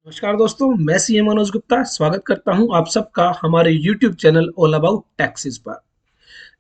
नमस्कार दोस्तों, मैं सीए मनोज गुप्ता स्वागत करता हूं आप सबका हमारे YouTube channel all about taxes पर।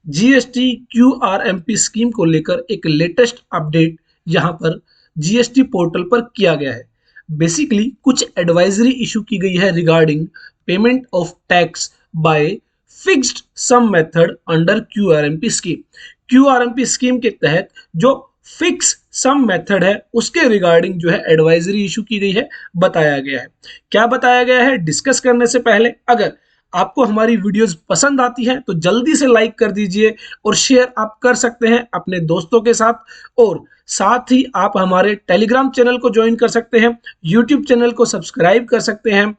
जीएसटी क्यूआरएमपी स्कीम को लेकर एक लेटेस्ट अपडेट यहां पर जीएसटी पोर्टल पर किया गया है। बेसिकली कुछ एडवाइजरी इशू की गई है regarding payment of tax by fixed sum method under QRMP scheme. QRMP scheme के तहत जो फिक्स सम मेथड है उसके रिगार्डिंग जो है एडवाइजरी इशू की गई है, बताया गया है। क्या बताया गया है डिस्कस करने से पहले अगर आपको हमारी वीडियोस पसंद आती है तो जल्दी से लाइक कर दीजिए और शेयर आप कर सकते हैं अपने दोस्तों के साथ। और साथ ही आप हमारे टेलीग्राम चैनल को ज्वाइन कर सकते हैं, यूट्यूब चैनल को सब्सक्राइब कर सकते हैं।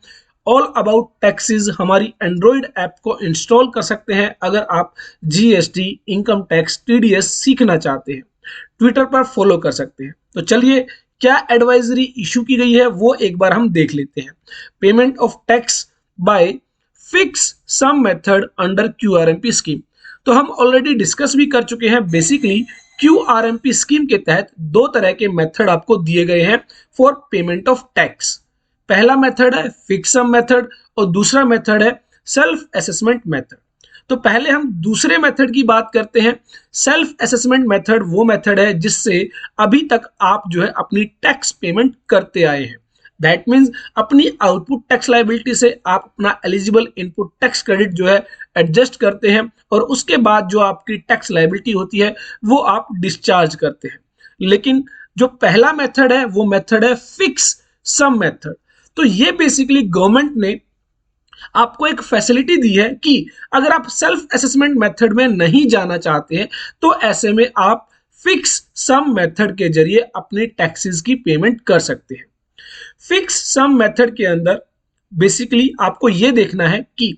ऑल अबाउट टैक्सेस हमारी एंड्रॉइड ऐप को इंस्टॉल कर सकते हैं अगर आप जीएसटी, इनकम टैक्स, टीडीएस सीखना चाहते हैं। ट्विटर पर फॉलो कर सकते हैं। तो चलिए, क्या एडवाइजरी इशू की गई है वो एक बार हम देख लेते हैं। Payment of tax by fix sum method under QRMP scheme. तो हम ऑलरेडी डिस्कस भी कर चुके हैं। बेसिकली क्यूआरएमपी स्कीम के तहत दो तरह के मेथड आपको दिए गए हैं फॉर पेमेंट ऑफ टैक्स। पहला मेथड है फिक्स सम मेथड और दूसरा मेथड है सेल्फ असेसमेंट मेथड। तो पहले हम दूसरे मेथड की बात करते हैं। सेल्फ असेसमेंट मेथड वो मेथड है जिससे अभी तक आप जो है अपनी टैक्स पेमेंट करते आए हैं। दैट मीन्स अपनी आउटपुट टैक्स लायबिलिटी से आप अपना एलिजिबल इनपुट टैक्स क्रेडिट जो है एडजस्ट करते हैं और उसके बाद जो आपकी टैक्स लायबिलिटी होती है वो आप डिस्चार्ज करते हैं। लेकिन जो पहला मेथड है वो मेथड है फिक्स सम मेथड। तो ये बेसिकली गवर्नमेंट ने आपको एक फैसिलिटी दी है कि अगर आप सेल्फ असेसमेंट मेथड में नहीं जाना चाहते हैं तो ऐसे में आप फिक्स सम मेथड के जरिए अपने टैक्सेस की पेमेंट कर सकते हैं। फिक्स सम मेथड के अंदर बेसिकली आपको यह देखना है कि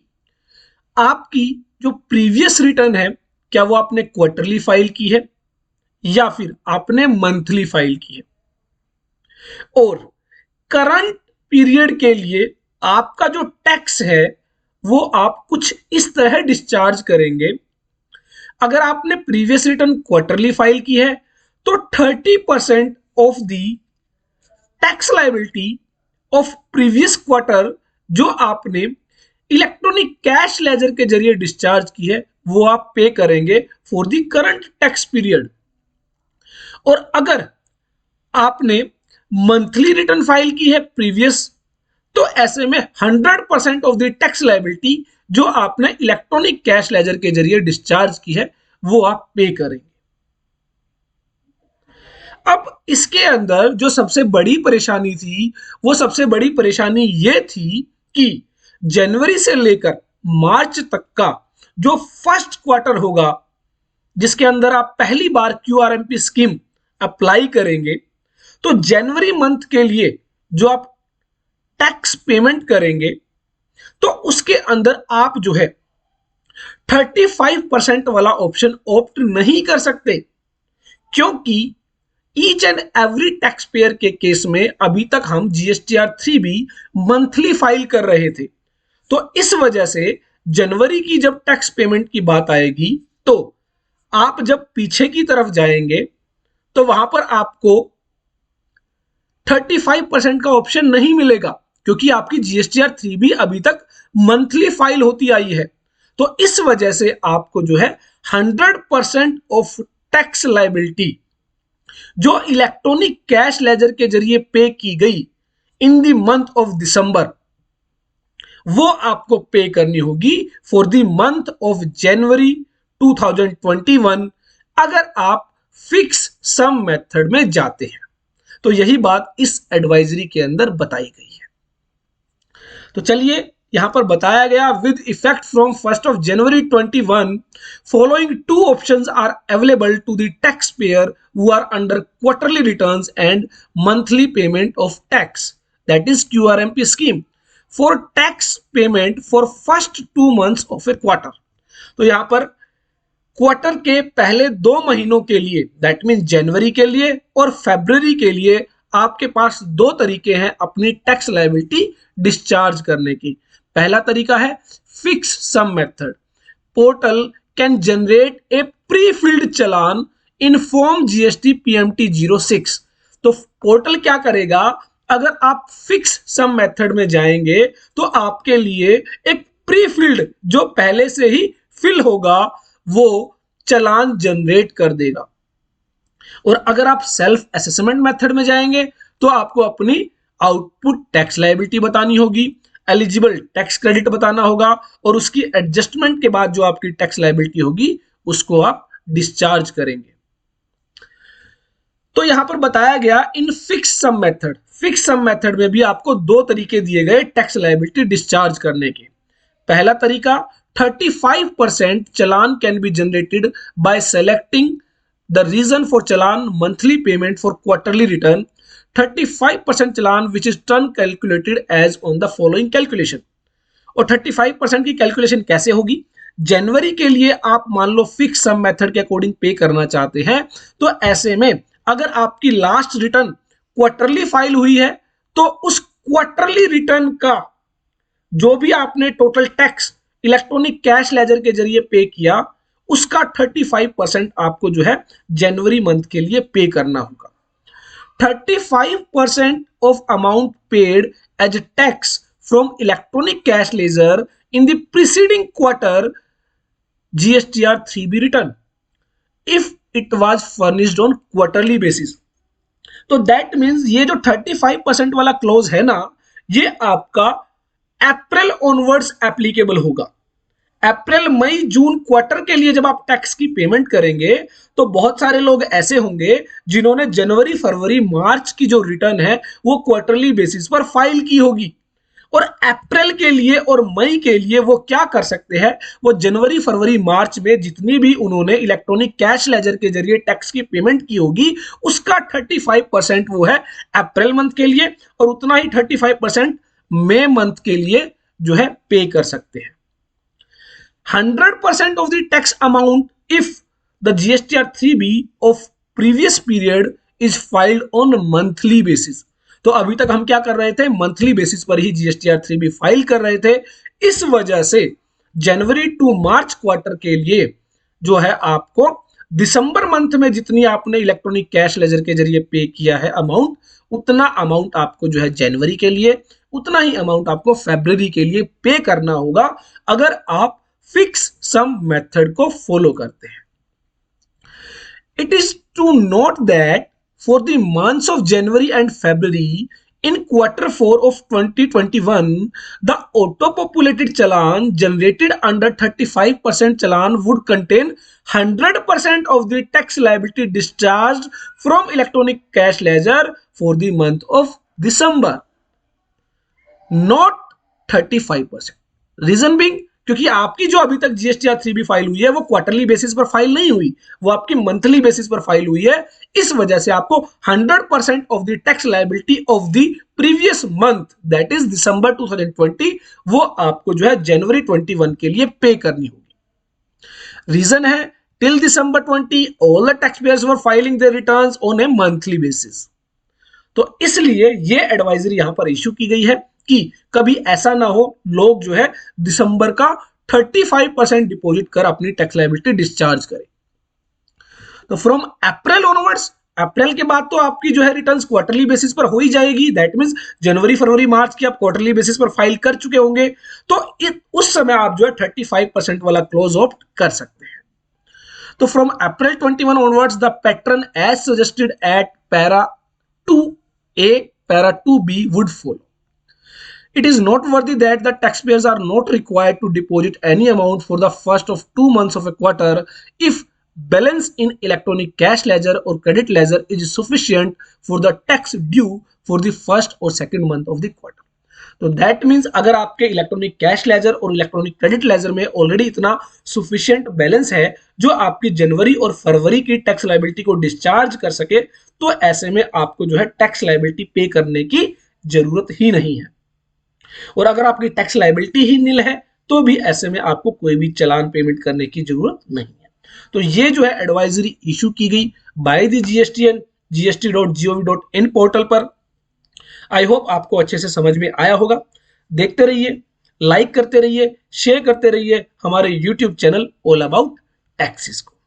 आपकी जो प्रीवियस रिटर्न है क्या वो आपने क्वार्टरली फाइल की है या फिर आपने मंथली फाइल की है। और करंट पीरियड के लिए आपका जो टैक्स है वो आप कुछ इस तरह डिस्चार्ज करेंगे। अगर आपने प्रीवियस रिटर्न क्वार्टरली फाइल की है तो 30% of the tax liability of previous quarter जो आपने इलेक्ट्रॉनिक कैश लेजर के जरिए डिस्चार्ज की है वो आप पे करेंगे for the current tax period. और अगर आपने मंथली रिटर्न फाइल की है प्रीवियस तो ऐसे में 100% ऑफ द टैक्स लायबिलिटी जो आपने इलेक्ट्रॉनिक कैश लेजर के जरिए डिस्चार्ज की है वो आप पे करेंगे। अब इसके अंदर जो सबसे बड़ी परेशानी थी वो सबसे बड़ी परेशानी ये थी कि जनवरी से लेकर मार्च तक का जो फर्स्ट क्वार्टर होगा जिसके अंदर आप पहली बार क्यूआरएमपी स्कीम अप्लाई करेंगे तो जनवरी मंथ के लिए जो आप टैक्स पेमेंट करेंगे तो उसके अंदर आप जो है 35% वाला ऑप्शन ऑप्ट नहीं कर सकते, क्योंकि each and every tax payer के केस में अभी तक हम जीएसटीआर 3 भी मंथली फाइल कर रहे थे। तो इस वजह से जनवरी की जब टैक्स पेमेंट की बात आएगी तो आप जब पीछे की तरफ जाएंगे तो वहां पर आपको 35% का ऑप्शन नहीं मिलेगा, क्योंकि आपकी जीएसटीआर 3 भी अभी तक मंथली फाइल होती आई है। तो इस वजह से आपको जो है 100% ऑफ टैक्स लायबिलिटी जो इलेक्ट्रॉनिक कैश लेजर के जरिए पे की गई in the month of December वो आपको पे करनी होगी for the month of January 2021 अगर आप फिक्स सम मेथड में जाते हैं। तो यही बात इस एडवाइजरी के अंदर बताई गई है। तो चलिए, यहां पर बताया गया with effect from 1st of January 21 following two options are available to the tax payer who are under quarterly returns and monthly payment of tax, that is QRMP scheme for tax payment for first 2 months of a quarter. तो यहां पर quarter के पहले 2 महीनों के लिए that mean जनवरी के लिए और फरवरी के लिए आपके पास 2 तरीके हैं अपनी टैक्स लायबिलिटी डिस्चार्ज करने की। पहला तरीका है fix sum method. Portal can generate a pre filled challan in form GST PMT 06। तो पोर्टल क्या करेगा, अगर आप फिक्स सम मेथड में जाएंगे तो आपके लिए एक प्री फिल्ड जो पहले से ही फिल होगा वो चालान जनरेट कर देगा। और अगर आप सेल्फ असेसमेंट मेथड में जाएंगे तो आपको अपनी आउटपुट टैक्स लायबिलिटी बतानी होगी, एलिजिबल टैक्स क्रेडिट बताना होगा और उसकी एडजस्टमेंट के बाद जो आपकी टैक्स लायबिलिटी होगी उसको आप डिस्चार्ज करेंगे। तो यहां पर बताया गया इन फिक्स सम मेथड में भी आपको दो तरीके दिए गए टैक्स लायबिलिटी डिस्चार्ज करने के। पहला तरीका 35% चालान can be generated by selecting the reason for चालान monthly payment for quarterly return 35% चालान which is turn calculated as on the following calculation. और 35% की कैलकुलेशन कैसे होगी? जनवरी के लिए आप मान लो फिक्स सम मेथड के अकॉर्डिंग पे करना चाहते हैं तो ऐसे में अगर आपकी लास्ट रिटर्न क्वार्टरली फाइल हुई है तो उस क्वार्टरली रिटर्न का जो भी आपने total tax electronic cash laser के जरिए पे किया उसका 35% आपको जो है जनवरी मंथ के लिए पे करना होगा। 35% of amount paid as tax from electronic cash ledger in the preceding quarter GSTR 3B return if it was furnished on quarterly basis. तो दैट मींस ये जो 35% वाला क्लोज है ना, ये आपका अप्रैल ऑनवर्ड्स एप्लीकेबल होगा। अप्रैल मई जून क्वार्टर के लिए जब आप टैक्स की पेमेंट करेंगे तो बहुत सारे लोग ऐसे होंगे जिन्होंने जनवरी फरवरी मार्च की जो रिटर्न है वो क्वार्टरली बेसिस पर फाइल की होगी और अप्रैल के लिए और मई के लिए वो क्या कर सकते हैं, वो जनवरी फरवरी मार्च में जितनी भी उन्होंने इलेक्ट्रॉनिक कैश लेजर के जरिए टैक्स की पेमेंट की होगी उसका 35% वो है अप्रैल मंथ के लिए और उतना ही 35% मई मंथ के लिए जो है पे कर सकते हैं। 100% of the tax amount if the GSTR 3B of previous period is filed on monthly basis। तो अभी तक हम क्या कर रहे थे, मंथली बेसिस पर ही GSTR 3B फाइल कर रहे थे। इस वजह से जनवरी टू मार्च क्वार्टर के लिए जो है आपको दिसंबर मंथ में जितनी आपने इलेक्ट्रॉनिक कैश लेजर के जरिए पे किया है अमाउंट, उतना अमाउंट आपको जो है जनवरी के लिए, उतना ही अमाउंट आपको फरवरी के लिए पे करना होगा अगर आप फिक्स सम मेथड को फॉलो करते हैं। It is to note that for the months of January and February in Q4 of 2021, the auto-populated challan generated under 35% challan would contain 100% of the tax liability discharged from electronic cash ledger for the month of December, not 35%. Reason being, क्योंकि आपकी जो अभी तक GSTR 3B file हुई है वो quarterly basis पर file नहीं हुई, वो आपकी मंथली बेसिस पर फाइल हुई है। इस वजह से आपको 100% off the tax liability of the previous month that is December 2020 वो आपको जो है जनवरी 21 के लिए पे करनी होगी। रीजन है till December 20 all the tax payers were filing their returns on a monthly basis. तो इसलिए ये एडवाइजरी यहां पर इश्यू की गई है कि कभी ऐसा ना हो लोग जो है दिसंबर का 35% डिपॉजिट कर अपनी टैक्स लायबिलिटी डिस्चार्ज करें। तो फ्रॉम अप्रैल ऑनवर्ड्स, अप्रैल के बाद तो आपकी जो है रिटर्न्स क्वार्टरली बेसिस पर हो ही जाएगी। दैट मींस जनवरी फरवरी मार्च की आप क्वार्टरली बेसिस पर फाइल कर चुके होंगे तो उस समय आप जो है 35% वाला क्लोज ऑप्ट कर सकते हैं। तो from April 21 onwards the pattern as suggested at para 2A para 2B would follow. It is noteworthy that the taxpayers are not required to deposit any amount for the first of 2 months of a quarter if balance in electronic cash ledger or credit ledger is sufficient for the tax due for the first or second month of the quarter। तो that means अगर आपके electronic cash laser और electronic credit ledger में already इतना सुफिशिएंट balance है जो आपकी जनवरी और फरवरी की टैक्स लायबिलिटी को डिस्चार्ज कर सके तो ऐसे में आपको जो है टैक्स लायबिलिटी पे करने की जरूरत ही नहीं है। और अगर आपकी टैक्स लायबिलिटी ही नील है तो भी ऐसे में आपको कोई भी चालान पेमेंट करने की जरूरत नहीं है। तो ये जो है एडवाइजरी इशू की गई by the GSTN gst.gov.in portal पर। आई होप आपको अच्छे से समझ में आया होगा। देखते रहिए, लाइक करते रहिए, शेयर करते रहिए हमारे YouTube channel all about taxes को।